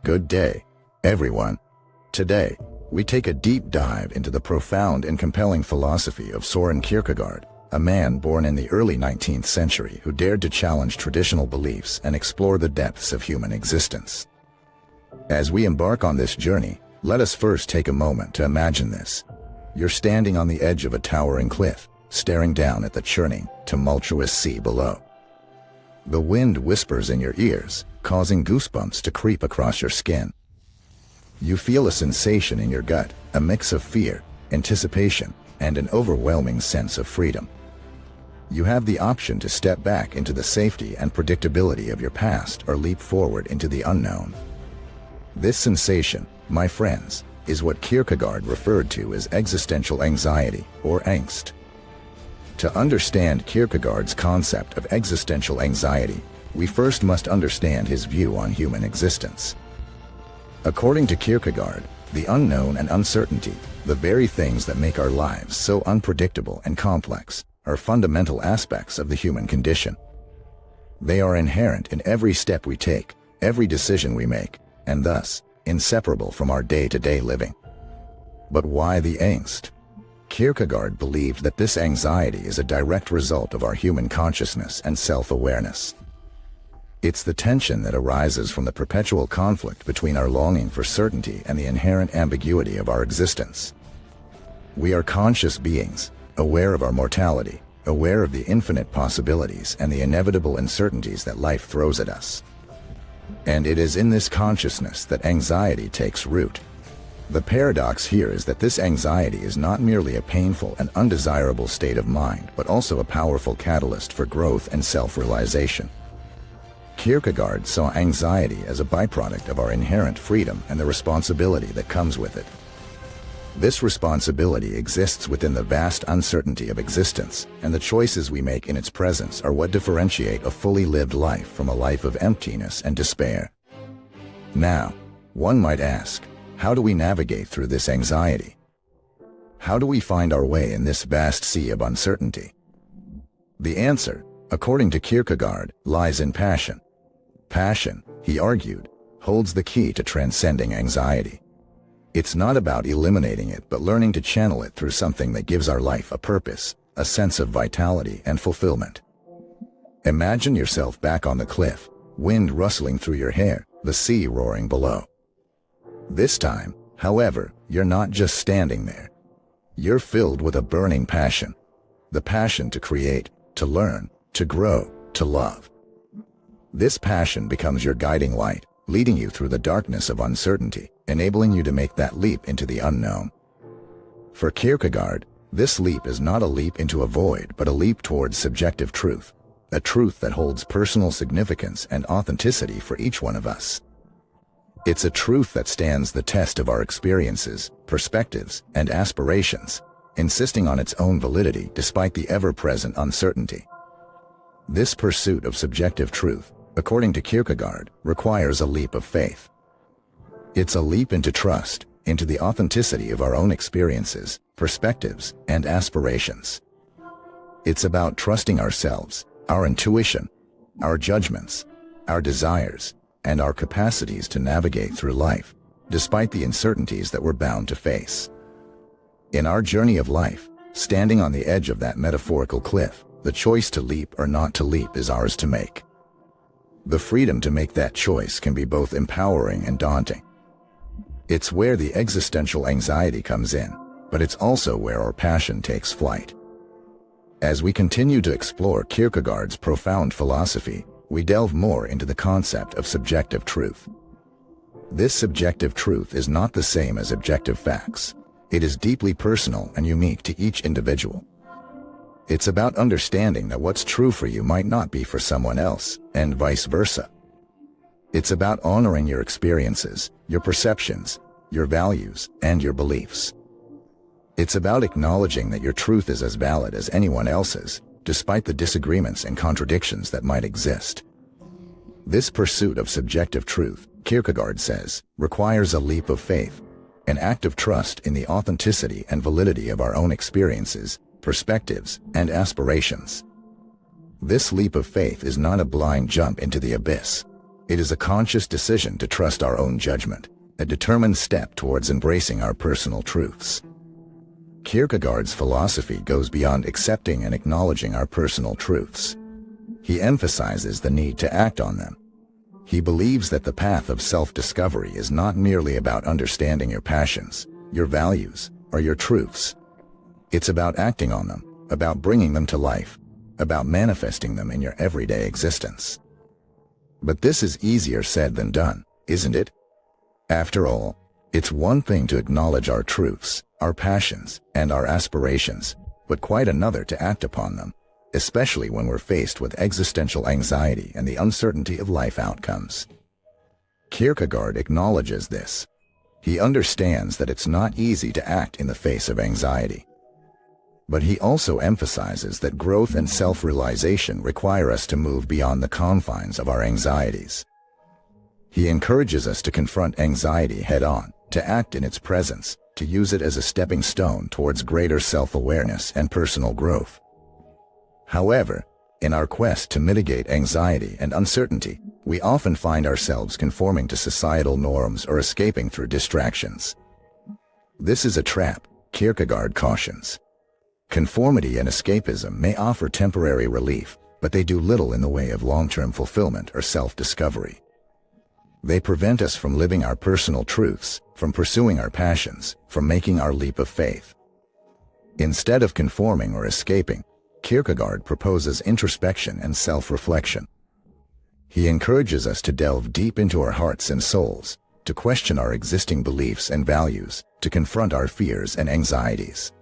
Good day, everyone. Today, we take a deep dive into the profound and compelling philosophy of Soren Kierkegaard, a man born in the early 19th century who dared to challenge traditional beliefs and explore the depths of human existence. As we embark on this journey, let us first take a moment to imagine this. You're standing on the edge of a towering cliff, staring down at the churning, tumultuous sea below. The wind whispers in your ears, causing goosebumps to creep across your skin. You feel a sensation in your gut, a mix of fear, anticipation, and an overwhelming sense of freedom. You have the option to step back into the safety and predictability of your past or leap forward into the unknown. This sensation, my friends, is what Kierkegaard referred to as existential anxiety or angst. To understand Kierkegaard's concept of existential anxiety, we first must understand his view on human existence. According to Kierkegaard, the unknown and uncertainty, the very things that make our lives so unpredictable and complex, are fundamental aspects of the human condition. They are inherent in every step we take, every decision we make, and thus, inseparable from our day-to-day living. But why the angst? Kierkegaard believed that this anxiety is a direct result of our human consciousness and self-awareness. It's the tension that arises from the perpetual conflict between our longing for certainty and the inherent ambiguity of our existence. We are conscious beings, aware of our mortality, aware of the infinite possibilities and the inevitable uncertainties that life throws at us. And it is in this consciousness that anxiety takes root. The paradox here is that this anxiety is not merely a painful and undesirable state of mind, but also a powerful catalyst for growth and self-realization. Kierkegaard saw anxiety as a byproduct of our inherent freedom and the responsibility that comes with it. This responsibility exists within the vast uncertainty of existence, and the choices we make in its presence are what differentiate a fully lived life from a life of emptiness and despair. Now, one might ask, how do we navigate through this anxiety? How do we find our way in this vast sea of uncertainty? The answer, according to Kierkegaard, lies in passion. Passion, he argued, holds the key to transcending anxiety. It's not about eliminating it, but learning to channel it through something that gives our life a purpose, a sense of vitality and fulfillment. Imagine yourself back on the cliff, wind rustling through your hair, the sea roaring below. This time, however, you're not just standing there. You're filled with a burning passion. The passion to create, to learn, to grow, to love. This passion becomes your guiding light, leading you through the darkness of uncertainty, enabling you to make that leap into the unknown. For Kierkegaard, this leap is not a leap into a void, but a leap towards subjective truth, a truth that holds personal significance and authenticity for each one of us. It's a truth that stands the test of our experiences, perspectives, and aspirations, insisting on its own validity despite the ever-present uncertainty. This pursuit of subjective truth, according to Kierkegaard, requires a leap of faith. It's a leap into trust, into the authenticity of our own experiences, perspectives, and aspirations. It's about trusting ourselves, our intuition, our judgments, our desires, and our capacities to navigate through life, despite the uncertainties that we're bound to face. In our journey of life, standing on the edge of that metaphorical cliff, the choice to leap or not to leap is ours to make. The freedom to make that choice can be both empowering and daunting. It's where the existential anxiety comes in, but it's also where our passion takes flight. As we continue to explore Kierkegaard's profound philosophy, we delve more into the concept of subjective truth. This subjective truth is not the same as objective facts. It is deeply personal and unique to each individual. It's about understanding that what's true for you might not be for someone else, and vice versa. It's about honoring your experiences, your perceptions, your values, and your beliefs. It's about acknowledging that your truth is as valid as anyone else's, despite the disagreements and contradictions that might exist. This pursuit of subjective truth, Kierkegaard says, requires a leap of faith, an act of trust in the authenticity and validity of our own experiences, perspectives, and aspirations. This leap of faith is not a blind jump into the abyss. It is a conscious decision to trust our own judgment, a determined step towards embracing our personal truths. Kierkegaard's philosophy goes beyond accepting and acknowledging our personal truths. He emphasizes the need to act on them. He believes that the path of self-discovery is not merely about understanding your passions, your values, or your truths. It's about acting on them, about bringing them to life, about manifesting them in your everyday existence. But this is easier said than done, isn't it? After all, it's one thing to acknowledge our truths, our passions, and our aspirations, but quite another to act upon them, especially when we're faced with existential anxiety and the uncertainty of life outcomes. Kierkegaard acknowledges this. He understands that it's not easy to act in the face of anxiety. But he also emphasizes that growth and self-realization require us to move beyond the confines of our anxieties. He encourages us to confront anxiety head-on, to act in its presence, to use it as a stepping stone towards greater self-awareness and personal growth. However, in our quest to mitigate anxiety and uncertainty, we often find ourselves conforming to societal norms or escaping through distractions. This is a trap, Kierkegaard cautions. Conformity and escapism may offer temporary relief, but they do little in the way of long-term fulfillment or self-discovery. They prevent us from living our personal truths, from pursuing our passions, from making our leap of faith. Instead of conforming or escaping, Kierkegaard proposes introspection and self-reflection. He encourages us to delve deep into our hearts and souls, to question our existing beliefs and values, to confront our fears and anxieties.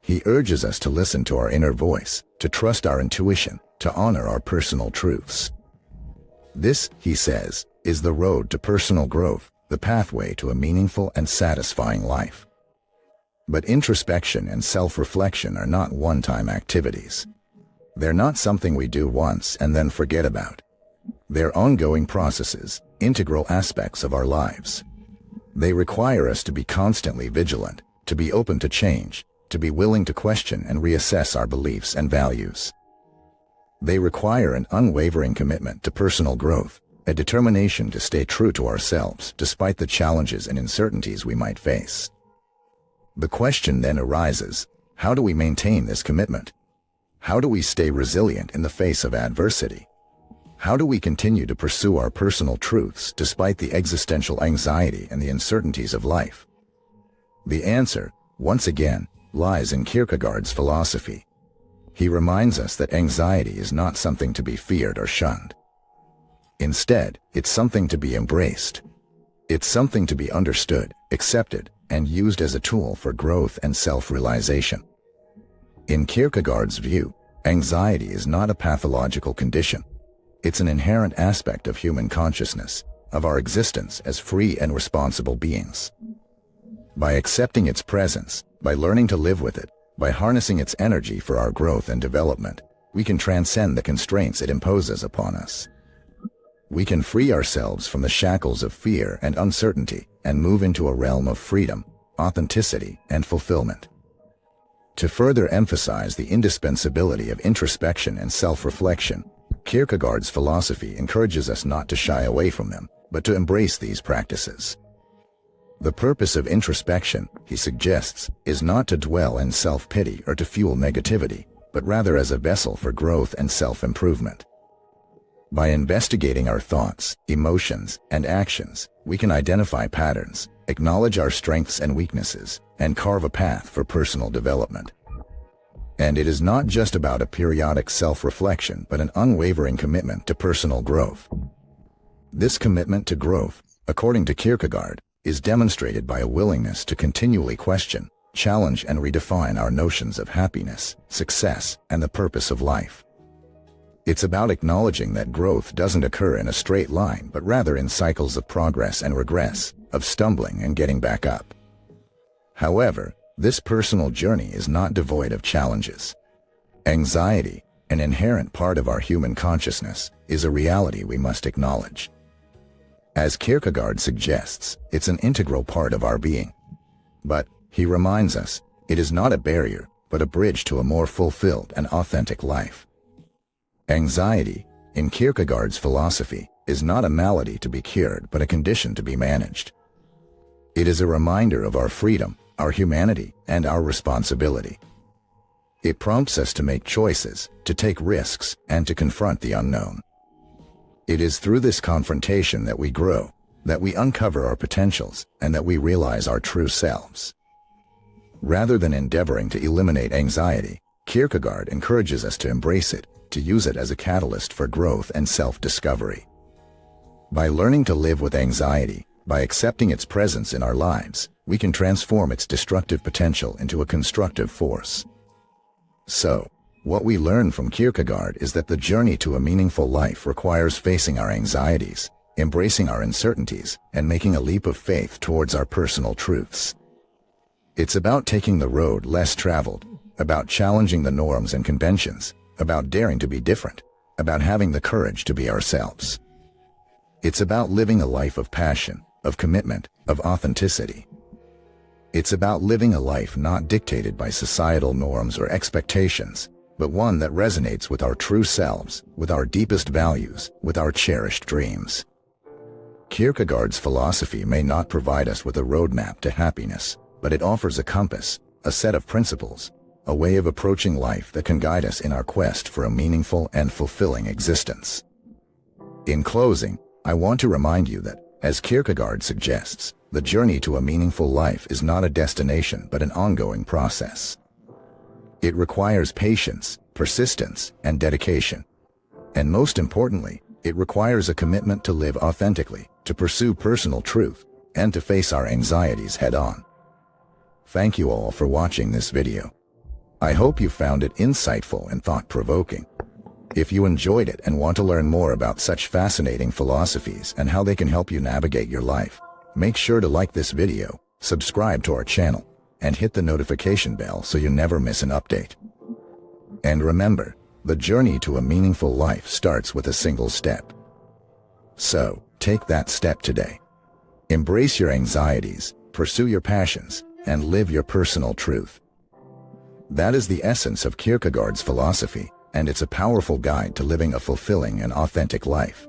He urges us to listen to our inner voice, to trust our intuition, to honor our personal truths. This, he says, is the road to personal growth, the pathway to a meaningful and satisfying life. But introspection and self-reflection are not one-time activities. They're not something we do once and then forget about. They're ongoing processes, integral aspects of our lives. They require us to be constantly vigilant, to be open to change, to be willing to question and reassess our beliefs and values. They require an unwavering commitment to personal growth, a determination to stay true to ourselves despite the challenges and uncertainties we might face. The question then arises, how do we maintain this commitment? How do we stay resilient in the face of adversity? How do we continue to pursue our personal truths despite the existential anxiety and the uncertainties of life? The answer, once again, lies in Kierkegaard's philosophy. He reminds us that anxiety is not something to be feared or shunned. Instead, it's something to be embraced. It's something to be understood, accepted, and used as a tool for growth and self-realization. In Kierkegaard's view, anxiety is not a pathological condition. It's an inherent aspect of human consciousness, of our existence as free and responsible beings. By accepting its presence, by learning to live with it, by harnessing its energy for our growth and development, we can transcend the constraints it imposes upon us. We can free ourselves from the shackles of fear and uncertainty and move into a realm of freedom, authenticity, and fulfillment. To further emphasize the indispensability of introspection and self-reflection, Kierkegaard's philosophy encourages us not to shy away from them, but to embrace these practices. The purpose of introspection, he suggests, is not to dwell in self-pity or to fuel negativity, but rather as a vessel for growth and self-improvement. By investigating our thoughts, emotions, and actions, we can identify patterns, acknowledge our strengths and weaknesses, and carve a path for personal development. And it is not just about a periodic self-reflection, but an unwavering commitment to personal growth. This commitment to growth, according to Kierkegaard, is demonstrated by a willingness to continually question, challenge, and redefine our notions of happiness, success, and the purpose of life. It's about acknowledging that growth doesn't occur in a straight line, but rather in cycles of progress and regress, of stumbling and getting back up. However, this personal journey is not devoid of challenges. Anxiety, an inherent part of our human consciousness, is a reality we must acknowledge. As Kierkegaard suggests, it's an integral part of our being. But, he reminds us, it is not a barrier, but a bridge to a more fulfilled and authentic life. Anxiety, in Kierkegaard's philosophy, is not a malady to be cured, but a condition to be managed. It is a reminder of our freedom, our humanity, and our responsibility. It prompts us to make choices, to take risks, and to confront the unknown. It is through this confrontation that we grow, that we uncover our potentials, and that we realize our true selves. Rather than endeavoring to eliminate anxiety, Kierkegaard encourages us to embrace it, to use it as a catalyst for growth and self-discovery. By learning to live with anxiety, by accepting its presence in our lives, we can transform its destructive potential into a constructive force. So, what we learn from Kierkegaard is that the journey to a meaningful life requires facing our anxieties, embracing our uncertainties, and making a leap of faith towards our personal truths. It's about taking the road less traveled, about challenging the norms and conventions, about daring to be different, about having the courage to be ourselves. It's about living a life of passion, of commitment, of authenticity. It's about living a life not dictated by societal norms or expectations, but one that resonates with our true selves, with our deepest values, with our cherished dreams. Kierkegaard's philosophy may not provide us with a roadmap to happiness, but it offers a compass, a set of principles, a way of approaching life that can guide us in our quest for a meaningful and fulfilling existence. In closing, I want to remind you that, as Kierkegaard suggests, the journey to a meaningful life is not a destination but an ongoing process. It requires patience, persistence, and dedication. And most importantly, it requires a commitment to live authentically, to pursue personal truth, and to face our anxieties head-on. Thank you all for watching this video. I hope you found it insightful and thought-provoking. If you enjoyed it and want to learn more about such fascinating philosophies and how they can help you navigate your life, make sure to like this video, subscribe to our channel, and hit the notification bell so you never miss an update. And remember, the journey to a meaningful life starts with a single step. So, take that step today. Embrace your anxieties, pursue your passions, and live your personal truth. That is the essence of Kierkegaard's philosophy, and it's a powerful guide to living a fulfilling and authentic life.